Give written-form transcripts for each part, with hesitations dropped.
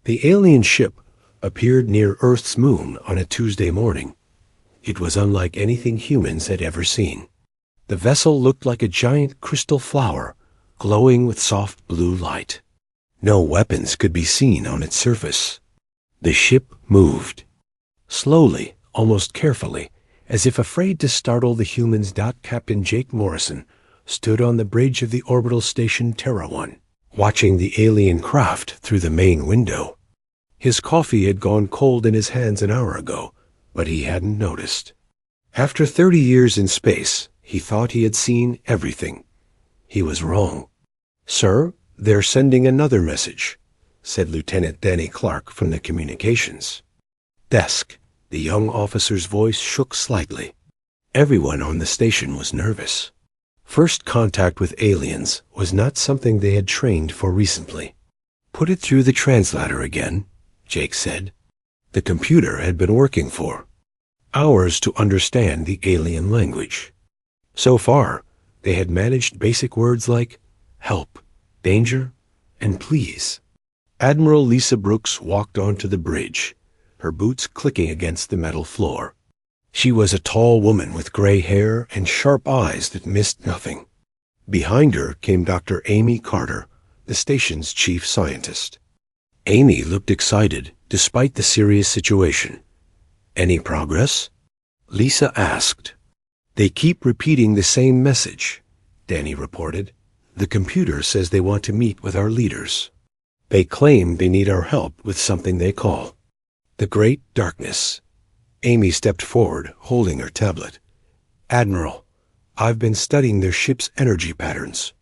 The alien ship appeared near Earth's moon on a Tuesday morning. It was unlike anything humans had ever seen. The vessel looked like a giant crystal flower, glowing with soft blue light. No weapons could be seen on its surface. The ship moved. Slowly, almost carefully, as if afraid to startle the humans. Captain Jake Morrison stood on the bridge of the orbital station Terra 1, watching the alien craft through the main window. His coffee had gone cold in his hands an hour ago, but he hadn't noticed. After 30 years in space, he thought he had seen everything. He was wrong. "Sir, they're sending another message," said Lieutenant Danny Clark from the communications desk. The young officer's voice shook slightly. Everyone on the station was nervous. First contact with aliens was not something they had trained for recently. "Put it through the translator again," Jake said. The computer had been working for hours to understand the alien language. So far, they had managed basic words like help, danger, and please. Admiral Lisa Brooks walked onto the bridge, her boots clicking against the metal floor. She was a tall woman with gray hair and sharp eyes that missed nothing. Behind her came Dr. Amy Carter, the station's chief scientist. Amy looked excited, despite the serious situation. "Any progress?" Lisa asked. "They keep repeating the same message," Danny reported. "The computer says they want to meet with our leaders. They claim they need our help with something they call the Great Darkness." Amy stepped forward, holding her tablet. "Admiral, I've been studying their ship's energy patterns.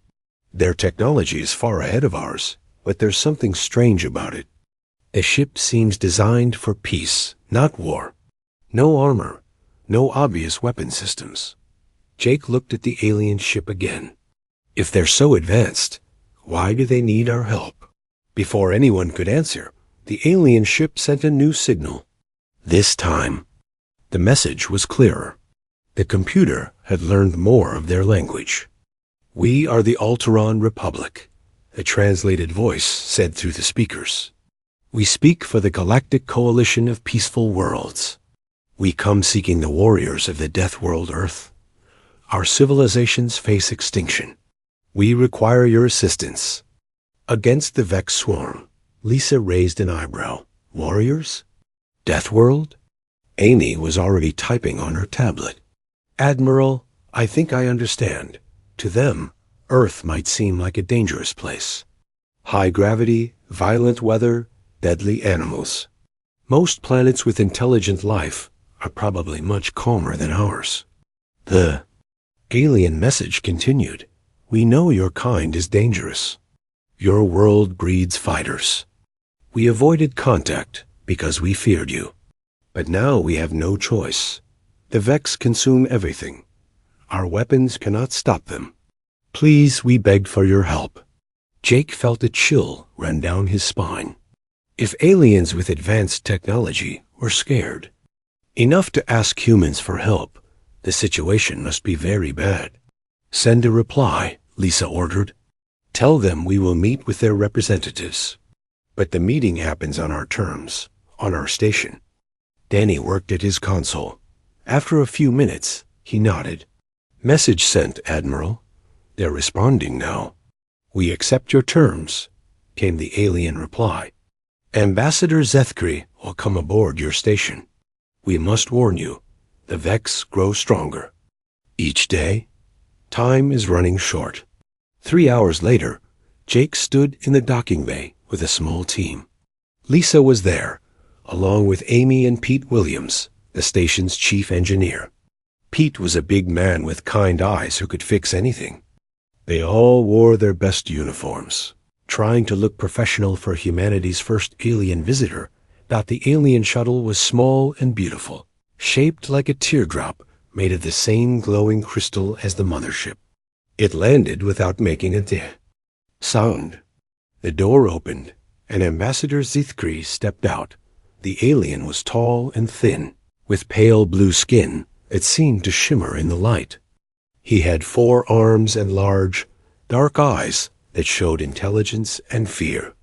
Their technology is far ahead of ours, but there's something strange about it. The ship seems designed for peace, not war. No armor, no obvious weapon systems." Jake looked at the alien ship again. "If they're so advanced, why do they need our help?" Before anyone could answer, the alien ship sent a new signal. This time, the message was clearer. The computer had learned more of their language. "We are the Alteron Republic," a translated voice said through the speakers. "We speak for the Galactic Coalition of Peaceful Worlds. We come seeking the warriors of the Deathworld Earth. Our civilizations face extinction. We require your assistance." Against the Vex swarm, Lisa raised an eyebrow. "Warriors? Deathworld?" Amy was already typing on her tablet. "Admiral, I think I understand. To them, Earth might seem like a dangerous place. High gravity, violent weather, deadly animals. Most planets with intelligent life are probably much calmer than ours." The alien message continued. "We know your kind is dangerous. Your world breeds fighters. We avoided contact because we feared you. But now we have no choice. The Vex consume everything. Our weapons cannot stop them. Please, we beg for your help." Jake felt a chill run down his spine. If aliens with advanced technology were scared enough to ask humans for help, the situation must be very bad. "Send a reply," Lisa ordered. "Tell them we will meet with their representatives. But the meeting happens on our terms, on our station." Danny worked at his console. After a few minutes, he nodded. "Message sent, Admiral. They're responding now." "We accept your terms," came the alien reply. "Ambassador Zethkri will come aboard your station. We must warn you, the Vex grow stronger each day. Time is running short." 3 hours later, Jake stood in the docking bay with a small team. Lisa was there, along with Amy and Pete Williams, the station's chief engineer. Pete was a big man with kind eyes who could fix anything. They all wore their best uniforms, trying to look professional for humanity's first alien visitor. The alien shuttle was small and beautiful, shaped like a teardrop made of the same glowing crystal as the mothership. It landed without making a sound. The door opened, and Ambassador Zithkri stepped out. The alien was tall and thin, with pale blue skin that seemed to shimmer in the light. He had 4 arms and large, dark eyes that showed intelligence and fear.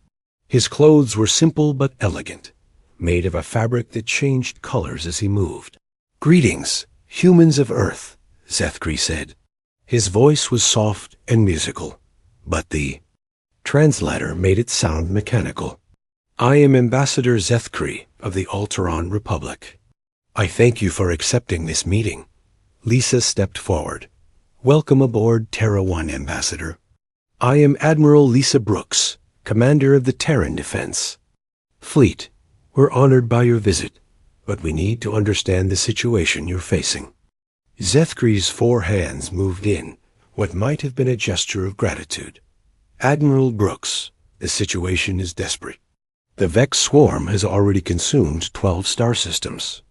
His clothes were simple but elegant, made of a fabric that changed colors as he moved. "Greetings, humans of Earth," Zethkri said. His voice was soft and musical, but the translator made it sound mechanical. "I am Ambassador Zethkri of the Alteron Republic. I thank you for accepting this meeting." Lisa stepped forward. "Welcome aboard Terra 1, Ambassador. I am Admiral Lisa Brooks, Commander of the Terran Defense Fleet. We're honored by your visit, but we need to understand the situation you're facing." Zethkri's 4 hands moved in, what might have been a gesture of gratitude. "Admiral Brooks, the situation is desperate. The Vex swarm has already consumed 12 star systems.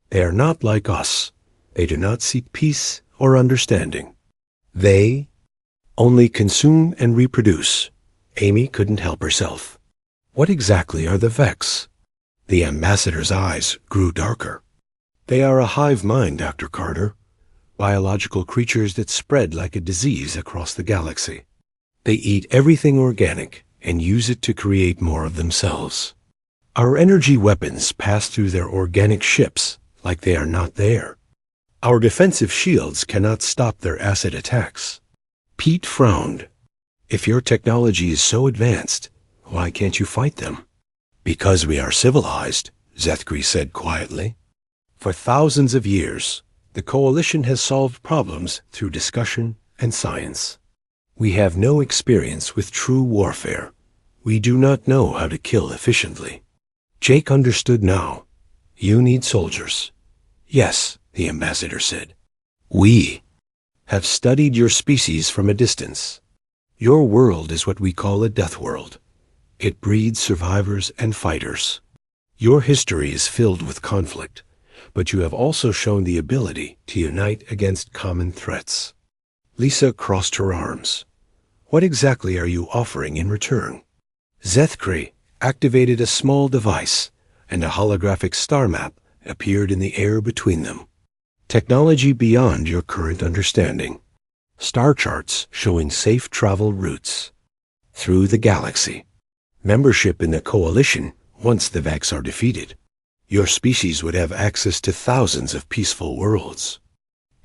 They are not like us. They do not seek peace or understanding. They only consume and reproduce." Amy couldn't help herself. "What exactly are the Vex?" The ambassador's eyes grew darker. "They are a hive mind, Dr. Carter. Biological creatures that spread like a disease across the galaxy. They eat everything organic and use it to create more of themselves. Our energy weapons pass through their organic ships like they are not there. Our defensive shields cannot stop their acid attacks." Pete frowned. "If your technology is so advanced, why can't you fight them?" "Because we are civilized," Zethkri said quietly. "For thousands of years, the Coalition has solved problems through discussion and science. We have no experience with true warfare. We do not know how to kill efficiently." Jake understood now. "You need soldiers." "Yes," the ambassador said. "We have studied your species from a distance. Your world is what we call a death world. It breeds survivors and fighters. Your history is filled with conflict, but you have also shown the ability to unite against common threats." Lisa crossed her arms. "What exactly are you offering in return?" Zethkri activated a small device, and a holographic star map appeared in the air between them. "Technology beyond your current understanding. Star charts showing safe travel routes through the galaxy. Membership in the Coalition once the Vex are defeated. Your species would have access to thousands of peaceful worlds."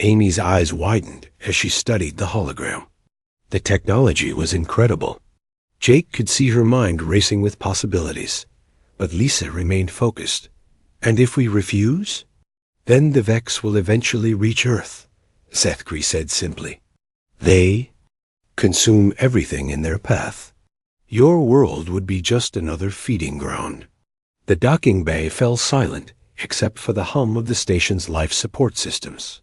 Amy's eyes widened as she studied the hologram. The technology was incredible. Jake could see her mind racing with possibilities, but Lisa remained focused. "And if we refuse?" "Then the Vex will eventually reach Earth," Zethkri said simply. "They consume everything in their path. Your world would be just another feeding ground." The docking bay fell silent, except for the hum of the station's life support systems.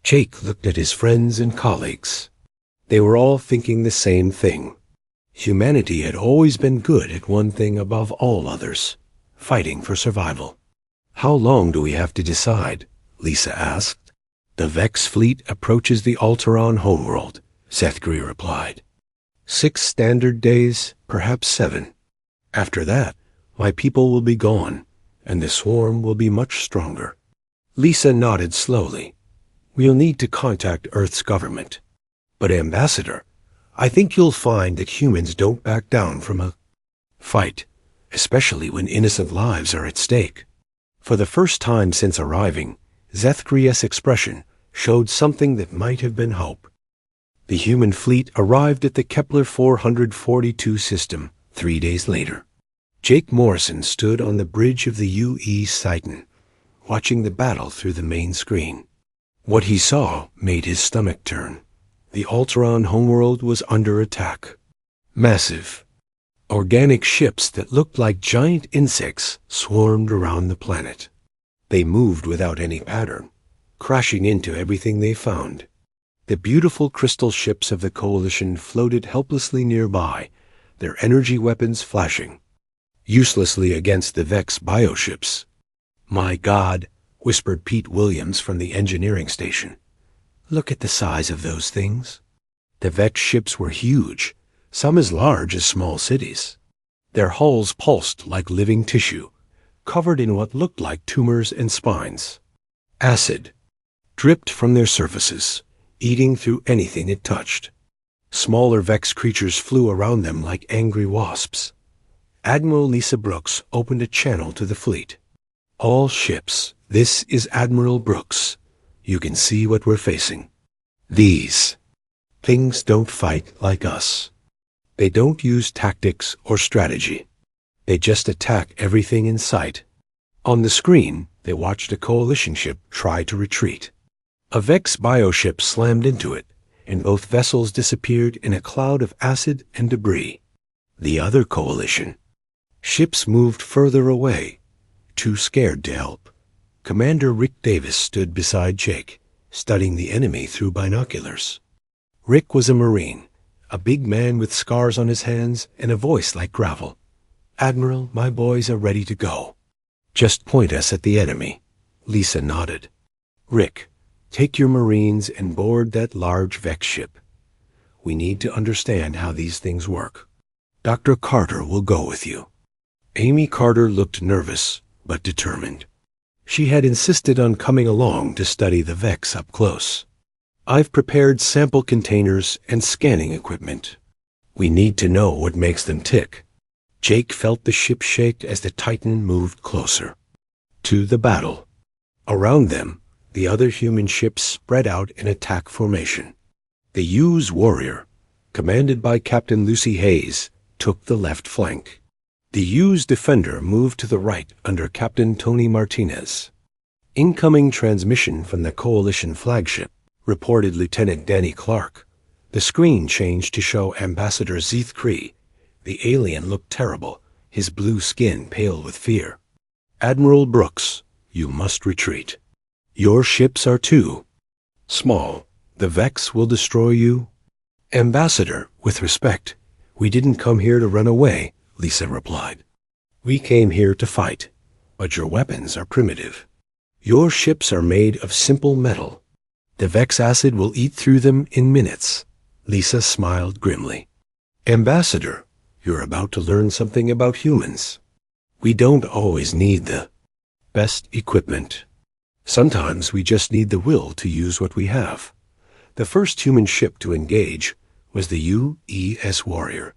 Jake looked at his friends and colleagues. They were all thinking the same thing. Humanity had always been good at one thing above all others: fighting for survival. "How long do we have to decide?" Lisa asked. "The Vex fleet approaches the Alteron homeworld," Zethkri replied. 6 standard days, perhaps 7. After that, my people will be gone, and the swarm will be much stronger." Lisa nodded slowly. "We'll need to contact Earth's government. But Ambassador, I think you'll find that humans don't back down from a fight, especially when innocent lives are at stake." For the first time since arriving, Zethkri's expression showed something that might have been hope. The human fleet arrived at the Kepler 442 system 3 days later. Jake Morrison stood on the bridge of the UE Citon, watching the battle through the main screen. What he saw made his stomach turn. The Alteron homeworld was under attack. Massive, organic ships that looked like giant insects swarmed around the planet. They moved without any pattern, crashing into everything they found. The beautiful crystal ships of the Coalition floated helplessly nearby, their energy weapons flashing, uselessly against the Vex bioships. "My God," whispered Pete Williams from the engineering station. "Look at the size of those things." The Vex ships were huge, some as large as small cities. Their hulls pulsed like living tissue, covered in what looked like tumors and spines. Acid dripped from their surfaces, eating through anything it touched. Smaller Vex creatures flew around them like angry wasps. Admiral Lisa Brooks opened a channel to the fleet. All ships, this is Admiral Brooks. You can see what we're facing. These things don't fight like us. They don't use tactics or strategy. They just attack everything in sight. On the screen, they watched a coalition ship try to retreat. A Vex bioship slammed into it, and both vessels disappeared in a cloud of acid and debris. The other coalition ships moved further away, too scared to help. Commander Rick Davis stood beside Jake, studying the enemy through binoculars. Rick was a Marine, a big man with scars on his hands and a voice like gravel. "Admiral, my boys are ready to go. Just point us at the enemy." Lisa nodded. "Rick, take your Marines and board that large Vex ship. We need to understand how these things work. Dr. Carter will go with you." Amy Carter looked nervous, but determined. She had insisted on coming along to study the Vex up close. "I've prepared sample containers and scanning equipment. We need to know what makes them tick." Jake felt the ship shake as the Titan moved closer. To the battle. Around them, the other human ships spread out in attack formation. The U's Warrior, commanded by Captain Lucy Hayes, took the left flank. The U's Defender moved to the right under Captain Tony Martinez. "Incoming transmission from the Coalition flagship," reported Lieutenant Danny Clark. The screen changed to show Ambassador Zeeth Cree. The alien looked terrible, his blue skin pale with fear. "Admiral Brooks, you must retreat. Your ships are too small. The Vex will destroy you." "Ambassador, with respect, we didn't come here to run away," Lisa replied. "We came here to fight, but your weapons are primitive. Your ships are made of simple metal. The Vex acid will eat through them in minutes." Lisa smiled grimly. "Ambassador, you're about to learn something about humans. We don't always need the best equipment. Sometimes we just need the will to use what we have." The first human ship to engage was the UES Warrior.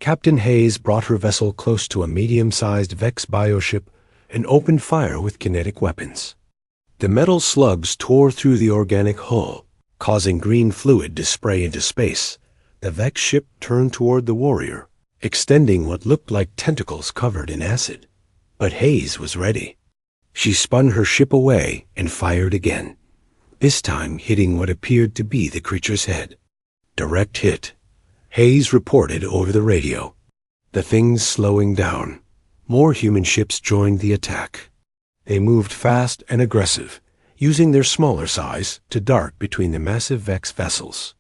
Captain Hayes brought her vessel close to a medium-sized Vex bioship and opened fire with kinetic weapons. The metal slugs tore through the organic hull, causing green fluid to spray into space. The Vex ship turned toward the Warrior, extending what looked like tentacles covered in acid. But Hayes was ready. She spun her ship away and fired again, this time hitting what appeared to be the creature's head. "Direct hit," Hayes reported over the radio. The thing's slowing down. More human ships joined the attack. They moved fast and aggressive, using their smaller size to dart between the massive Vex vessels.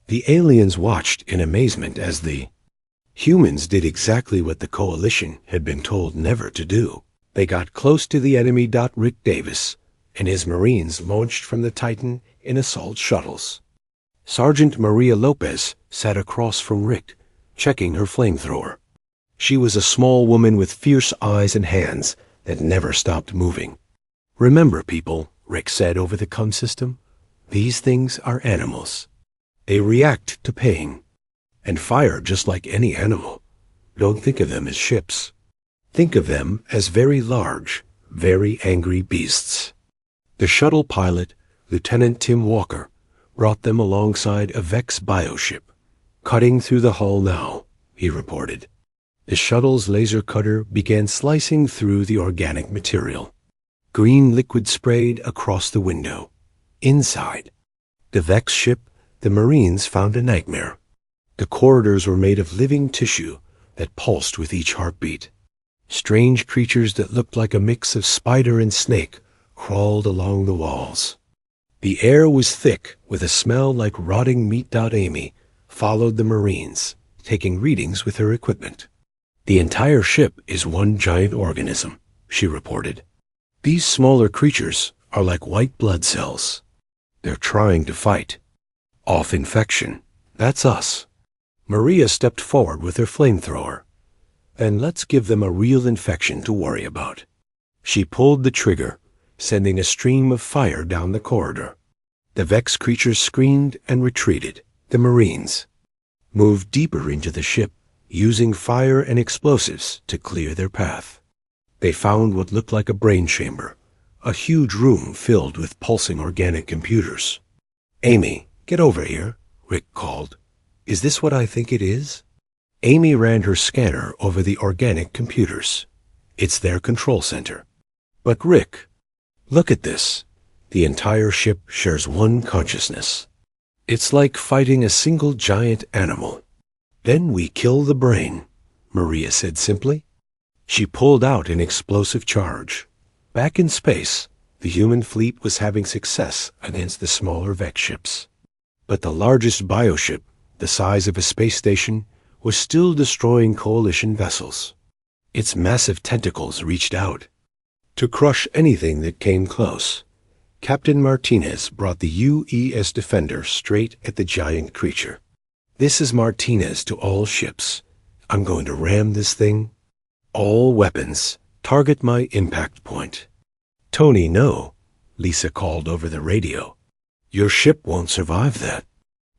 The aliens watched in amazement as the humans did exactly what the Coalition had been told never to do. They got close to the enemy. Rick Davis and his Marines launched from the Titan in assault shuttles. Sergeant Maria Lopez sat across from Rick, checking her flamethrower. She was a small woman with fierce eyes and hands that never stopped moving. "Remember, people," Rick said over the comm system, "these things are animals. They react to pain and fire just like any animal. Don't think of them as ships. Think of them as very large, very angry beasts." The shuttle pilot, Lieutenant Tim Walker, brought them alongside a Vex bioship. "Cutting through the hull now," he reported. The shuttle's laser cutter began slicing through the organic material. Green liquid sprayed across the window. Inside the Vex ship, the Marines found a nightmare. The corridors were made of living tissue that pulsed with each heartbeat. Strange creatures that looked like a mix of spider and snake crawled along the walls. The air was thick with a smell like rotting meat. Amy followed the Marines, taking readings with her equipment. "The entire ship is one giant organism," she reported. "These smaller creatures are like white blood cells. They're trying to fight off infection. That's us." Maria stepped forward with her flamethrower. "Then let's give them a real infection to worry about." She pulled the trigger, sending a stream of fire down the corridor. The Vex creatures screamed and retreated. The Marines moved deeper into the ship, using fire and explosives to clear their path. They found what looked like a brain chamber, a huge room filled with pulsing organic computers. "Amy, get over here," Rick called. "Is this what I think it is?" Amy ran her scanner over the organic computers. "It's their control center." "But Rick, look at this. The entire ship shares one consciousness. It's like fighting a single giant animal." "Then we kill the brain," Maria said simply. She pulled out an explosive charge. Back in space, the human fleet was having success against the smaller Vex ships. But the largest bioship, the size of a space station, was still destroying Coalition vessels. Its massive tentacles reached out to crush anything that came close. Captain Martinez brought the UES Defender straight at the giant creature. "This is Martinez to all ships. I'm going to ram this thing. All weapons, target my impact point." "Tony, no," Lisa called over the radio. "Your ship won't survive that."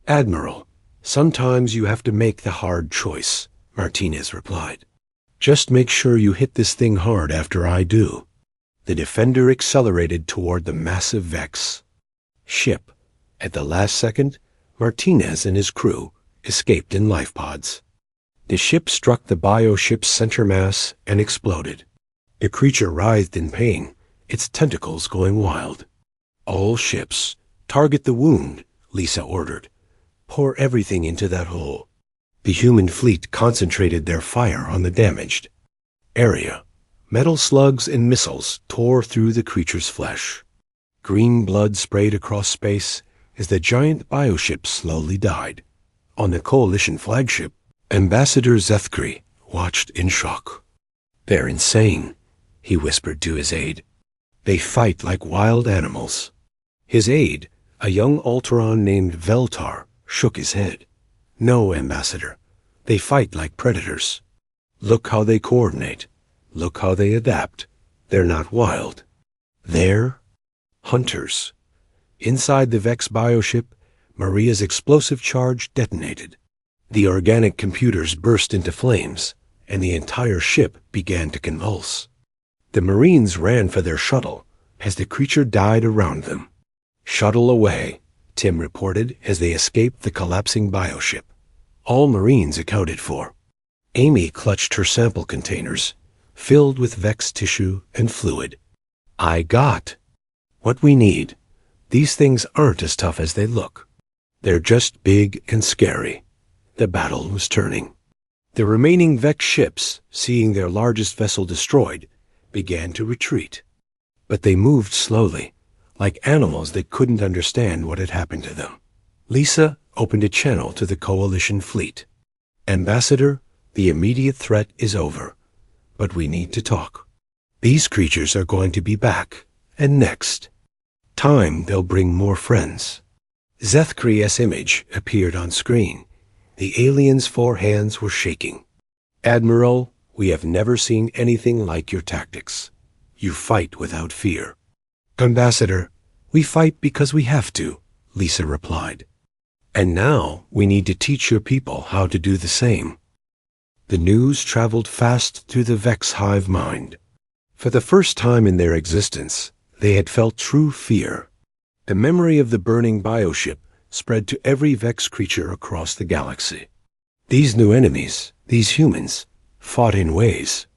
"Admiral, sometimes you have to make the hard choice," Martinez replied. "Just make sure you hit this thing hard after I do." The Defender accelerated toward the massive Vex ship. At the last second, Martinez and his crew escaped in life pods. The ship struck the bioship's center mass and exploded. The creature writhed in pain, its tentacles going wild. "All ships, target the wound," Lisa ordered. "Pour everything into that hole." The human fleet concentrated their fire on the damaged area. Metal slugs and missiles tore through the creature's flesh. Green blood sprayed across space as the giant bioship slowly died. On the Coalition flagship, Ambassador Zethkri watched in shock. "They're insane," he whispered to his aide. "They fight like wild animals." His aide, a young Alteron named Veltar, shook his head. "No, Ambassador. They fight like predators. Look how they coordinate. Look how they adapt. They're not wild. They're hunters." Inside the Vex bioship, Maria's explosive charge detonated. The organic computers burst into flames, and the entire ship began to convulse. The Marines ran for their shuttle as the creature died around them. "Shuttle away," Tim reported as they escaped the collapsing bioship. All Marines accounted for. Amy clutched her sample containers, filled with Vex tissue and fluid. "I got what we need. These things aren't as tough as they look. They're just big and scary." The battle was turning. The remaining Vex ships, seeing their largest vessel destroyed, began to retreat. But they moved slowly, like animals that couldn't understand what had happened to them. Lisa opened a channel to the Coalition fleet. "Ambassador, the immediate threat is over, but we need to talk. These creatures are going to be back, and next time they'll bring more friends." Zethkri's image appeared on screen. The alien's 4 hands were shaking. "Admiral, we have never seen anything like your tactics. You fight without fear." "Ambassador, we fight because we have to," Lisa replied. "And now we need to teach your people how to do the same." The news traveled fast through the Vex hive mind. For the first time in their existence, they had felt true fear. The memory of the burning bioship spread to every Vex creature across the galaxy. These new enemies, these humans, fought in ways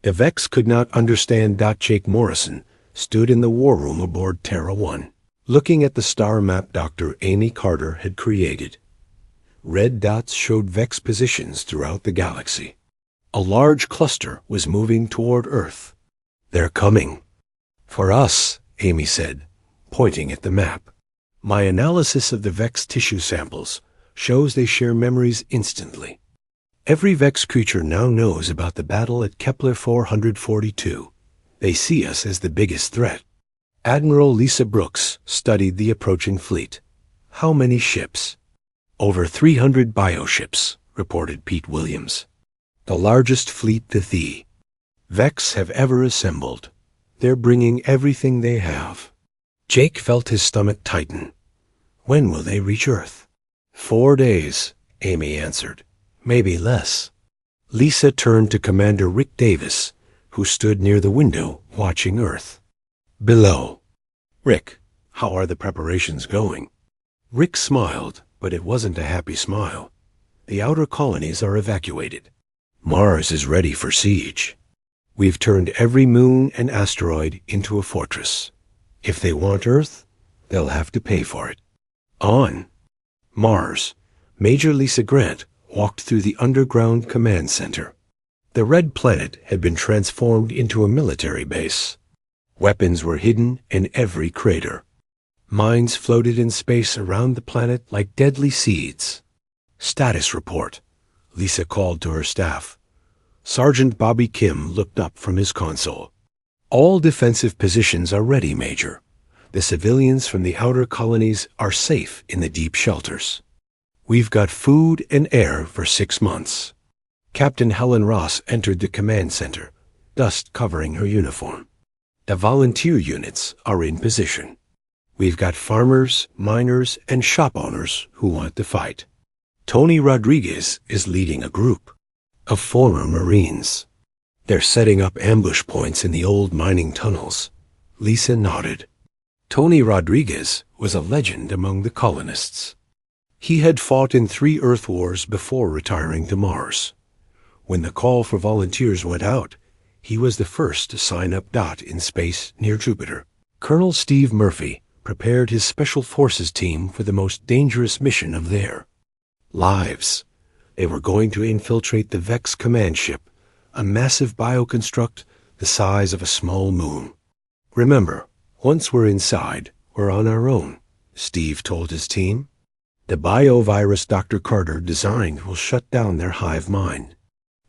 the Vex could not understand. Jake Morrison stood in the war room aboard Terra 1, looking at the star map Dr. Amy Carter had created. Red dots showed Vex positions throughout the galaxy. A large cluster was moving toward Earth. "They're coming." "For us," Amy said, pointing at the map. "My analysis of the Vex tissue samples shows they share memories instantly. Every Vex creature now knows about the battle at Kepler 442. They see us as the biggest threat." Admiral Lisa Brooks studied the approaching fleet. "How many ships?" "Over 300 bioships," reported Pete Williams. "The largest fleet the Vex have ever assembled. They're bringing everything they have." Jake felt his stomach tighten. "When will they reach Earth?" 4 days, Amy answered. "Maybe less." Lisa turned to Commander Rick Davis, who stood near the window watching Earth. Below. Rick, how are the preparations going? Rick smiled, but it wasn't a happy smile. The outer colonies are evacuated. Mars is ready for siege. We've turned every moon and asteroid into a fortress. If they want Earth, they'll have to pay for it. On Mars, Major Lisa Grant walked through the underground command center. The red planet had been transformed into a military base. Weapons were hidden in every crater. Mines floated in space around the planet like deadly seeds. Status report, Lisa called to her staff. Sergeant Bobby Kim looked up from his console. All defensive positions are ready, Major. The civilians from the outer colonies are safe in the deep shelters. We've got food and air for 6 months. Captain Helen Ross entered the command center, dust covering her uniform. The volunteer units are in position. We've got farmers, miners, and shop owners who want to fight. Tony Rodriguez is leading a group of former Marines. They're setting up ambush points in the old mining tunnels. Lisa nodded. Tony Rodriguez was a legend among the colonists. He had fought in 3 Earth wars before retiring to Mars. When the call for volunteers went out, he was the first to sign up in space near Jupiter. Colonel Steve Murphy prepared his Special Forces team for the most dangerous mission of their lives. They were going to infiltrate the Vex command ship, a massive bioconstruct the size of a small moon. Remember, once we're inside, we're on our own, Steve told his team. The biovirus Dr. Carter designed will shut down their hive mind.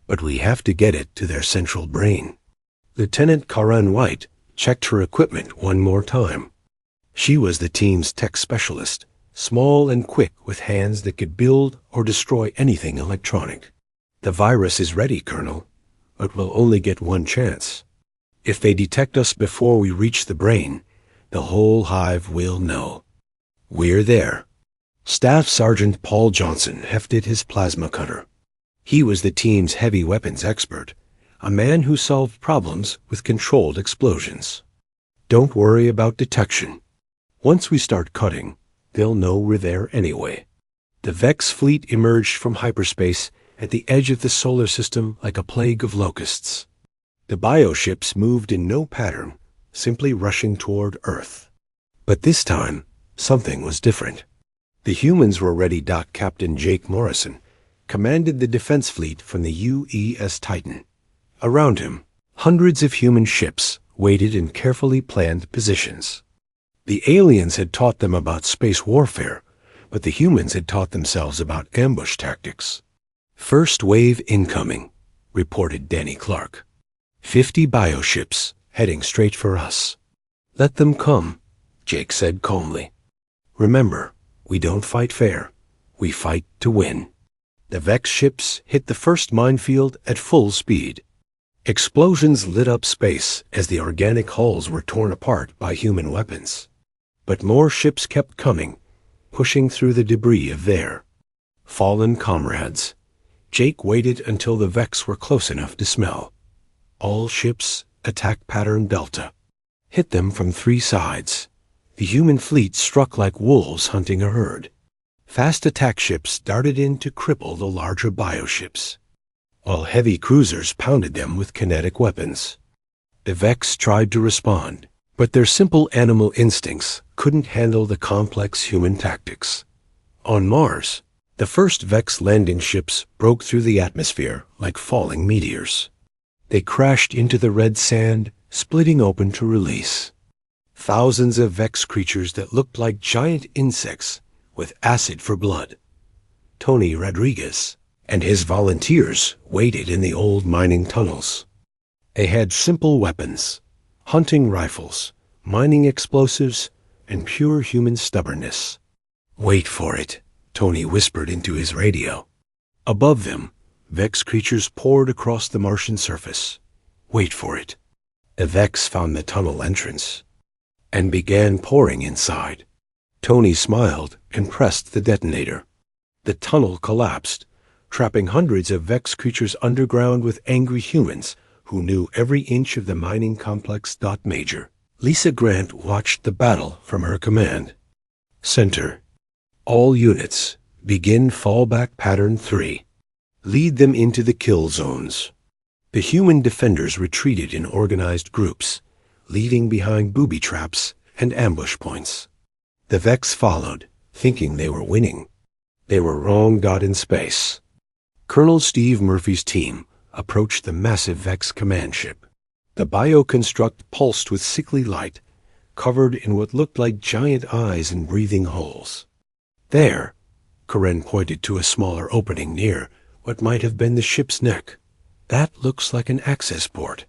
But we have to get it to their central brain. Lieutenant Karen White checked her equipment one more time. She was the team's tech specialist, small and quick with hands that could build or destroy anything electronic. The virus is ready, Colonel, but we'll only get one chance. If they detect us before we reach the brain, the whole hive will know. We're there. Staff Sergeant Paul Johnson hefted his plasma cutter. He was the team's heavy weapons expert, a man who solved problems with controlled explosions. Don't worry about detection. Once we start cutting, they'll know we're there anyway. The Vex fleet emerged from hyperspace at the edge of the solar system like a plague of locusts. The bioships moved in no pattern, simply rushing toward Earth. But this time, something was different. The humans were ready. Captain Jake Morrison commanded the defense fleet from the UES Titan. Around him, hundreds of human ships waited in carefully planned positions. The aliens had taught them about space warfare, but the humans had taught themselves about ambush tactics. First wave incoming, reported Danny Clark. 50 bioships heading straight for us. Let them come, Jake said calmly. Remember, we don't fight fair. We fight to win. The Vex ships hit the first minefield at full speed. Explosions lit up space as the organic hulls were torn apart by human weapons. But more ships kept coming, pushing through the debris of their fallen comrades. Jake waited until the Vex were close enough to smell. All ships, attack pattern Delta. Hit them from 3 sides. The human fleet struck like wolves hunting a herd. Fast attack ships darted in to cripple the larger bioships, while heavy cruisers pounded them with kinetic weapons. The Vex tried to respond, but their simple animal instincts couldn't handle the complex human tactics. On Mars, the first Vex landing ships broke through the atmosphere like falling meteors. They crashed into the red sand, splitting open to release. Thousands of Vex creatures that looked like giant insects with acid for blood. Tony Rodriguez and his volunteers waited in the old mining tunnels. They had simple weapons, hunting rifles, mining explosives, and pure human stubbornness. Wait for it, Tony whispered into his radio. Above them, Vex creatures poured across the Martian surface. Wait for it. The Vex found the tunnel entrance and began pouring inside. Tony smiled and pressed the detonator. The tunnel collapsed, trapping hundreds of Vex creatures underground with angry humans who knew every inch of the mining complex. Major Lisa Grant watched the battle from her command center. All units, begin fallback pattern 3. Lead them into the kill zones. The human defenders retreated in organized groups, leaving behind booby traps and ambush points. The Vex followed, thinking they were winning. They were wrong. In space, Colonel Steve Murphy's team approached the massive Vex command ship. The bioconstruct pulsed with sickly light, covered in what looked like giant eyes and breathing holes. There, Karen pointed to a smaller opening near what might have been the ship's neck. That looks like an access port.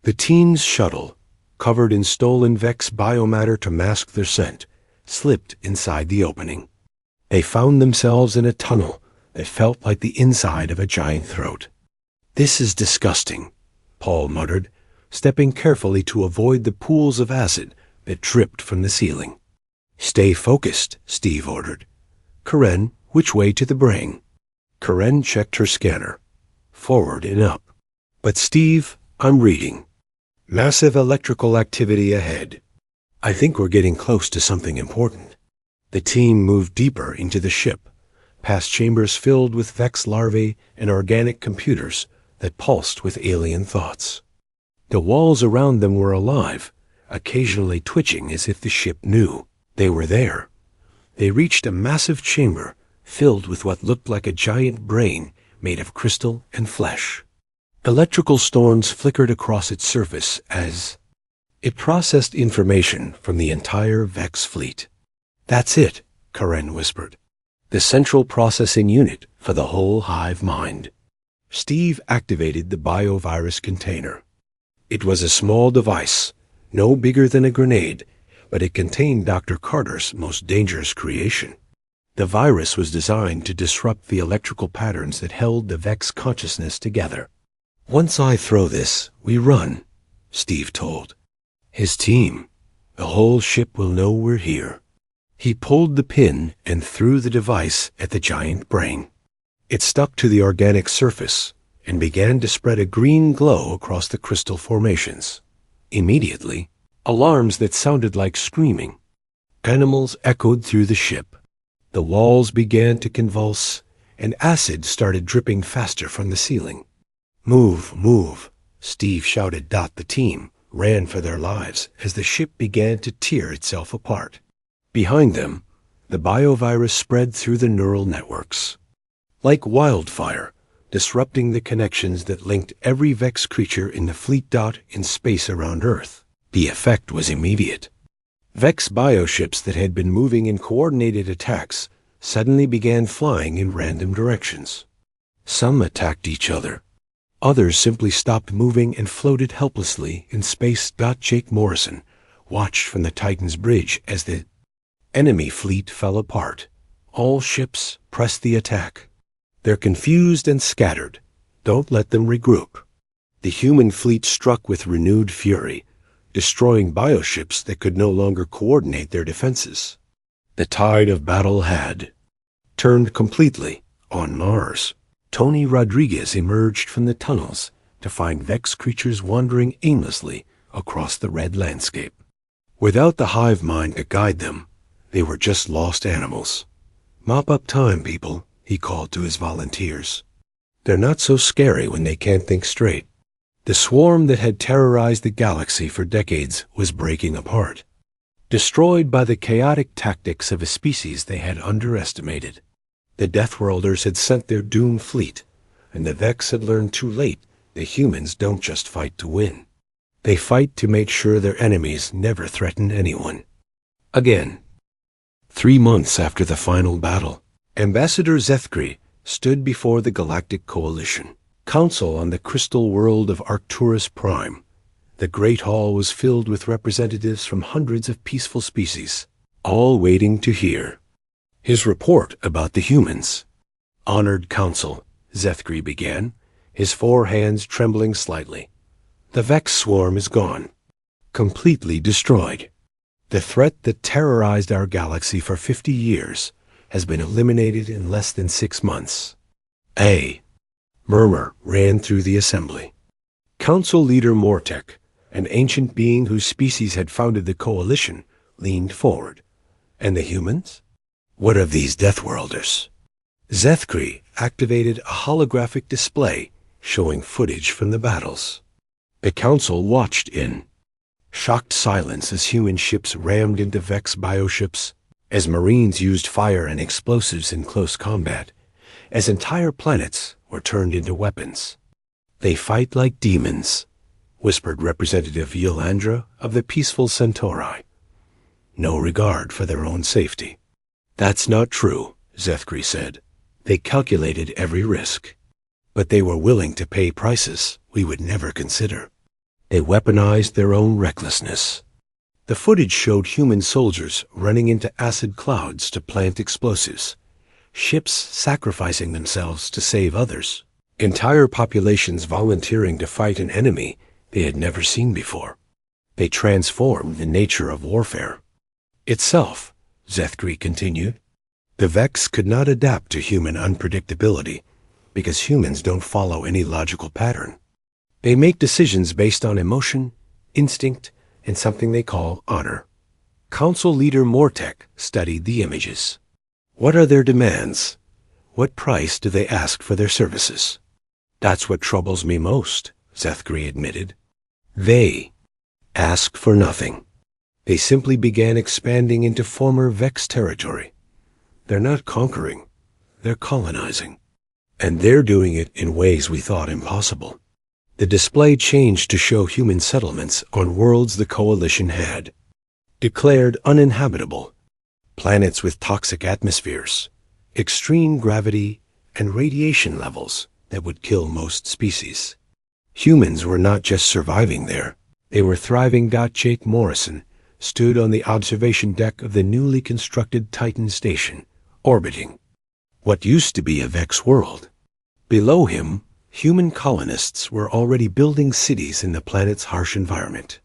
The team's shuttle, covered in stolen Vex biomatter to mask their scent, slipped inside the opening. They found themselves in a tunnel that felt like the inside of a giant throat. "This is disgusting," Paul muttered, stepping carefully to avoid the pools of acid that dripped from the ceiling. "Stay focused," Steve ordered. "Karen, which way to the brain?" Karen checked her scanner. "Forward and up." "But Steve, I'm reading. Massive electrical activity ahead. I think we're getting close to something important." The team moved deeper into the ship, past chambers filled with Vex larvae and organic computers that pulsed with alien thoughts. The walls around them were alive, occasionally twitching as if the ship knew they were there. They reached a massive chamber filled with what looked like a giant brain made of crystal and flesh. Electrical storms flickered across its surface as it processed information from the entire Vex fleet. "That's it," Karen whispered. "The central processing unit for the whole hive mind." Steve activated the biovirus container. It was a small device, no bigger than a grenade, but it contained Dr. Carter's most dangerous creation. The virus was designed to disrupt the electrical patterns that held the Vex consciousness together. "Once I throw this, we run," Steve told. "His team, the whole ship will know we're here." He pulled the pin and threw the device at the giant brain. It stuck to the organic surface and began to spread a green glow across the crystal formations. Immediately, alarms that sounded like screaming animals echoed through the ship. The walls began to convulse, and acid started dripping faster from the ceiling. "Move, move," Steve shouted. The team ran for their lives as the ship began to tear itself apart. Behind them, the biovirus spread through the neural networks like wildfire, disrupting the connections that linked every Vex creature in the fleet. In space around Earth, the effect was immediate. Vex bioships that had been moving in coordinated attacks suddenly began flying in random directions. Some attacked each other. Others simply stopped moving and floated helplessly in space. Jake Morrison watched from the Titan's bridge as the enemy fleet fell apart. All ships pressed the attack. "They're confused and scattered. Don't let them regroup." The human fleet struck with renewed fury, destroying bioships that could no longer coordinate their defenses. The tide of battle had turned completely on Mars. Tony Rodriguez emerged from the tunnels to find Vex creatures wandering aimlessly across the red landscape. Without the hive mind to guide them, they were just lost animals. "Mop up time, people," he called to his volunteers. "They're not so scary when they can't think straight." The swarm that had terrorized the galaxy for decades was breaking apart, destroyed by the chaotic tactics of a species they had underestimated. The Deathworlders had sent their doomed fleet, and the Vex had learned too late that humans don't just fight to win. They fight to make sure their enemies never threaten anyone again. 3 months after the final battle, Ambassador Zethkri stood before the Galactic Coalition Council on the crystal world of Arcturus Prime. The Great Hall was filled with representatives from hundreds of peaceful species, all waiting to hear his report about the humans. "Honored Council," Zethkri began, his 4 hands trembling slightly. "The Vex swarm is gone, completely destroyed. The threat that terrorized our galaxy for 50 years has been eliminated in less than 6 months. A murmur ran through the assembly. Council leader Mortek, an ancient being whose species had founded the coalition, leaned forward. And the humans? What of these Deathworlders? Zethkri activated a holographic display showing footage from the battles. The council watched in shocked silence as human ships rammed into Vex bioships, as Marines used fire and explosives in close combat, as entire planets were turned into weapons. They fight like demons, whispered Representative Yolandra of the peaceful Centauri. No regard for their own safety. That's not true, Zethkri said. They calculated every risk. But they were willing to pay prices we would never consider. They weaponized their own recklessness. The footage showed human soldiers running into acid clouds to plant explosives, ships sacrificing themselves to save others, entire populations volunteering to fight an enemy they had never seen before. They transformed the nature of warfare itself, Zethkri continued. The Vex could not adapt to human unpredictability because humans don't follow any logical pattern. They make decisions based on emotion, instinct, and something they call honor. Council leader Mortek studied the images. What are their demands? What price do they ask for their services? That's what troubles me most, Zethkri admitted. They ask for nothing. They simply began expanding into former Vex territory. They're not conquering, they're colonizing. And they're doing it in ways we thought impossible. The display changed to show human settlements on worlds the Coalition had declared uninhabitable, planets with toxic atmospheres, extreme gravity, and radiation levels that would kill most species. Humans were not just surviving there, they were thriving. Jake Morrison stood on the observation deck of the newly constructed Titan station, orbiting what used to be a Vex world. Below him, human colonists were already building cities in the planet's harsh environment.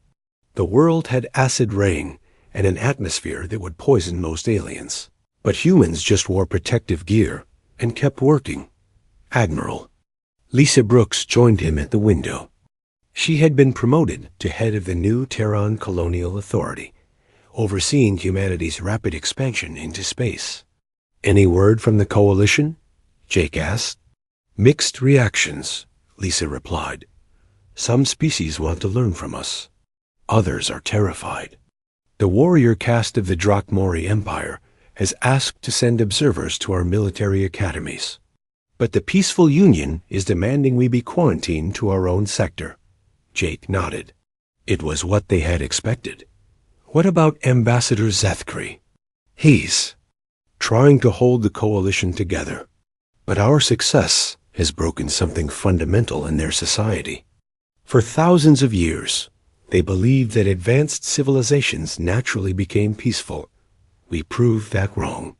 The world had acid rain and an atmosphere that would poison most aliens. But humans just wore protective gear and kept working. Admiral Lisa Brooks joined him at the window. She had been promoted to head of the new Terran Colonial Authority, overseeing humanity's rapid expansion into space. Any word from the Coalition? Jake asked. Mixed reactions, Lisa replied. Some species want to learn from us. Others are terrified. The warrior caste of the Drakmori Empire has asked to send observers to our military academies. But the Peaceful Union is demanding we be quarantined to our own sector. Jake nodded. It was what they had expected. What about Ambassador Zethkri? He's trying to hold the Coalition together. But our success has broken something fundamental in their society. For thousands of years, they believed that advanced civilizations naturally became peaceful. We proved that wrong.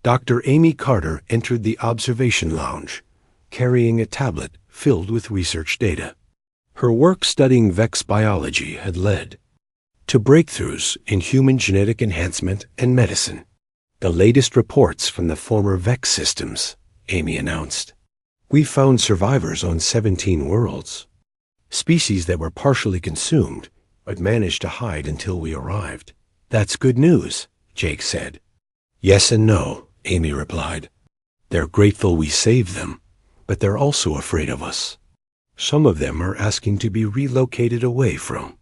Dr. Amy Carter entered the observation lounge, carrying a tablet filled with research data. Her work studying Vex biology had led to breakthroughs in human genetic enhancement and medicine. The latest reports from the former Vex systems, Amy announced. We found survivors on 17 worlds, species that were partially consumed, but managed to hide until we arrived. That's good news, Jake said. Yes and no, Amy replied. They're grateful we saved them, but they're also afraid of us. Some of them are asking to be relocated away from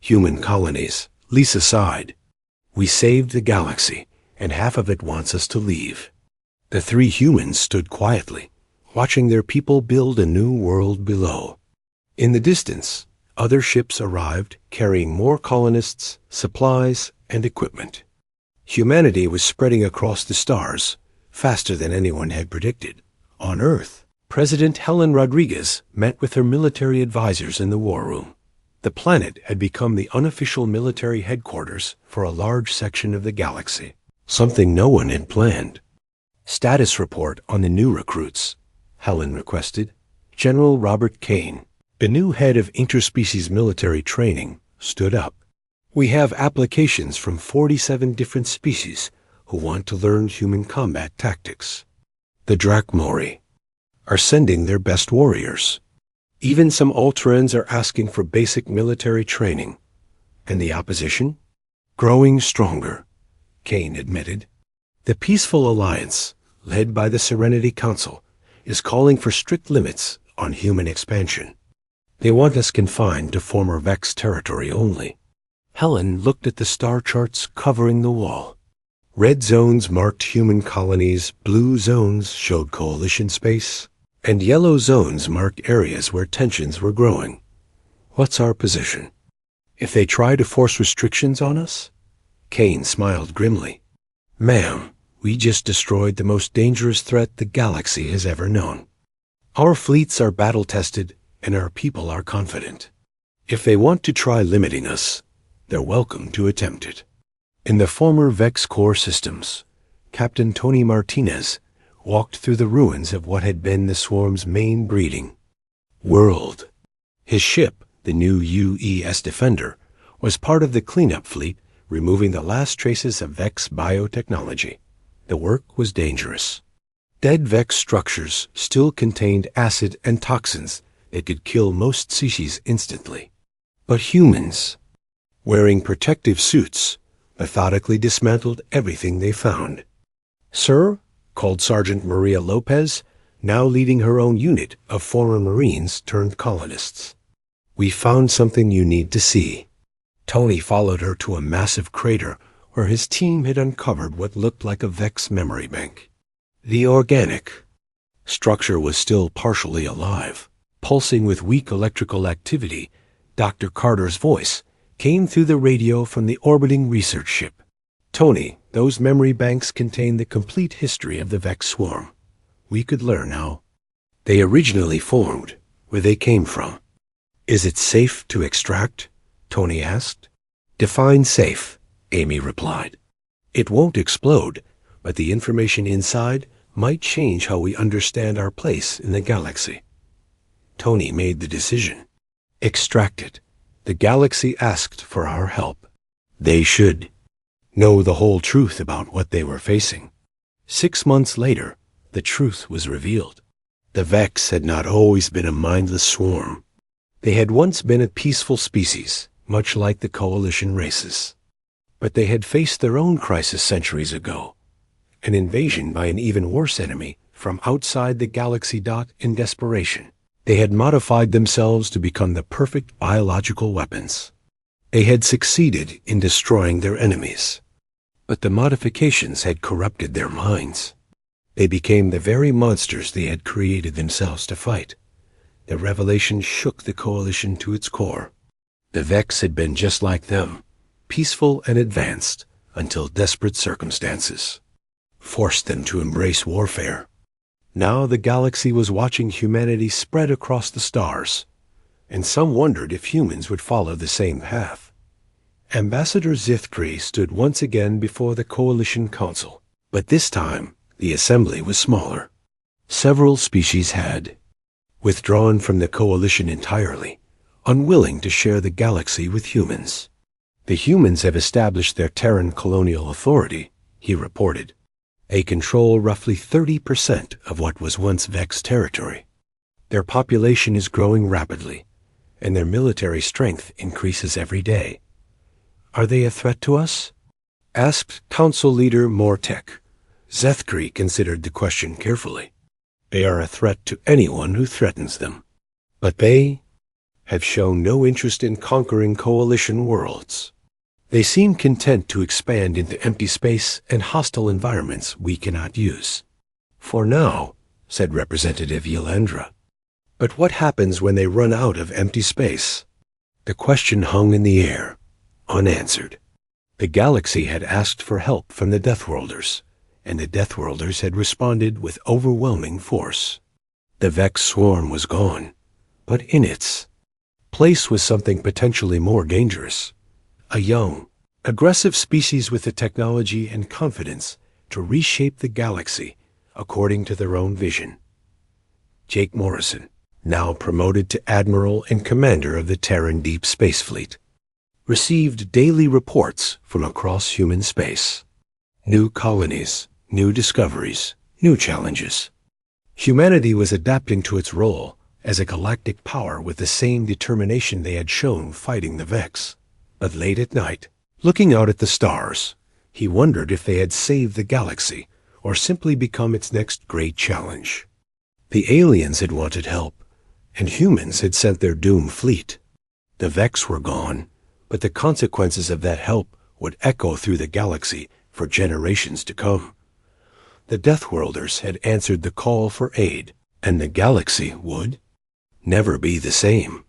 human colonies. Lisa sighed. We saved the galaxy, and half of it wants us to leave. The three humans stood quietly, watching their people build a new world below. In the distance, other ships arrived, carrying more colonists, supplies, and equipment. Humanity was spreading across the stars, faster than anyone had predicted. On Earth, President Helen Rodriguez met with her military advisors in the war room. The planet had become the unofficial military headquarters for a large section of the galaxy, something no one had planned. Status report on the new recruits, Helen requested. General Robert Kane, the new head of interspecies military training, stood up. We have applications from 47 different species who want to learn human combat tactics. The Drakmori. are sending their best warriors. Even some Ultrans are asking for basic military training. And the opposition? Growing stronger, Kane admitted. The Peaceful Alliance, led by the Serenity Council, is calling for strict limits on human expansion. They want us confined to former Vex territory only. Helen looked at the star charts covering the wall. Red zones marked human colonies, blue zones showed coalition space, and yellow zones marked areas where tensions were growing. What's our position? If they try to force restrictions on us? Kane smiled grimly. Ma'am, we just destroyed the most dangerous threat the galaxy has ever known. Our fleets are battle-tested, and our people are confident. If they want to try limiting us, they're welcome to attempt it. In the former Vex core systems, Captain Tony Martinez walked through the ruins of what had been the swarm's main breeding world. His ship, the new UES Defender, was part of the cleanup fleet, removing the last traces of Vex biotechnology. The work was dangerous. Dead Vex structures still contained acid and toxins that could kill most species instantly. But humans, wearing protective suits, methodically dismantled everything they found. Sir, called Sergeant Maria Lopez, now leading her own unit of former Marines turned colonists. We found something you need to see. Tony followed her to a massive crater where his team had uncovered what looked like a Vex memory bank. The organic structure was still partially alive. Pulsing with weak electrical activity, Dr. Carter's voice came through the radio from the orbiting research ship. Tony, those memory banks contain the complete history of the Vex swarm. We could learn how they originally formed, where they came from. Is it safe to extract? Tony asked. Define safe, Amy replied. It won't explode, but the information inside might change how we understand our place in the galaxy. Tony made the decision. Extract it. The galaxy asked for our help. They should know the whole truth about what they were facing. 6 months later, the truth was revealed. The Vex had not always been a mindless swarm. They had once been a peaceful species, much like the coalition races. But they had faced their own crisis centuries ago, an invasion by an even worse enemy from outside the galaxy. In desperation, they had modified themselves to become the perfect biological weapons. They had succeeded in destroying their enemies. But the modifications had corrupted their minds. They became the very monsters they had created themselves to fight. The revelation shook the coalition to its core. The Vex had been just like them, peaceful and advanced, until desperate circumstances forced them to embrace warfare. Now the galaxy was watching humanity spread across the stars, and some wondered if humans would follow the same path. Ambassador Zithkri stood once again before the Coalition Council, but this time the assembly was smaller. Several species had withdrawn from the coalition entirely, unwilling to share the galaxy with humans. The humans have established their Terran colonial authority, he reported. They control roughly 30% of what was once Vex territory. Their population is growing rapidly, and their military strength increases every day. Are they a threat to us? Asked Council Leader Mortek. Zethkri considered the question carefully. They are a threat to anyone who threatens them. But they have shown no interest in conquering coalition worlds. They seem content to expand into empty space and hostile environments we cannot use. For now, said Representative Yelandra. But what happens when they run out of empty space? The question hung in the air, unanswered. The galaxy had asked for help from the Deathworlders, and the Deathworlders had responded with overwhelming force. The Vex swarm was gone, but in its place was something potentially more dangerous. A young, aggressive species with the technology and confidence to reshape the galaxy according to their own vision. Jake Morrison, now promoted to Admiral and Commander of the Terran Deep Space Fleet, received daily reports from across human space. New colonies, new discoveries, new challenges. Humanity was adapting to its role as a galactic power with the same determination they had shown fighting the Vex. But late at night, looking out at the stars, he wondered if they had saved the galaxy or simply become its next great challenge. The aliens had wanted help, and humans had sent their doomed fleet. The Vex were gone, but the consequences of that help would echo through the galaxy for generations to come. The Deathworlders had answered the call for aid, and the galaxy would never be the same.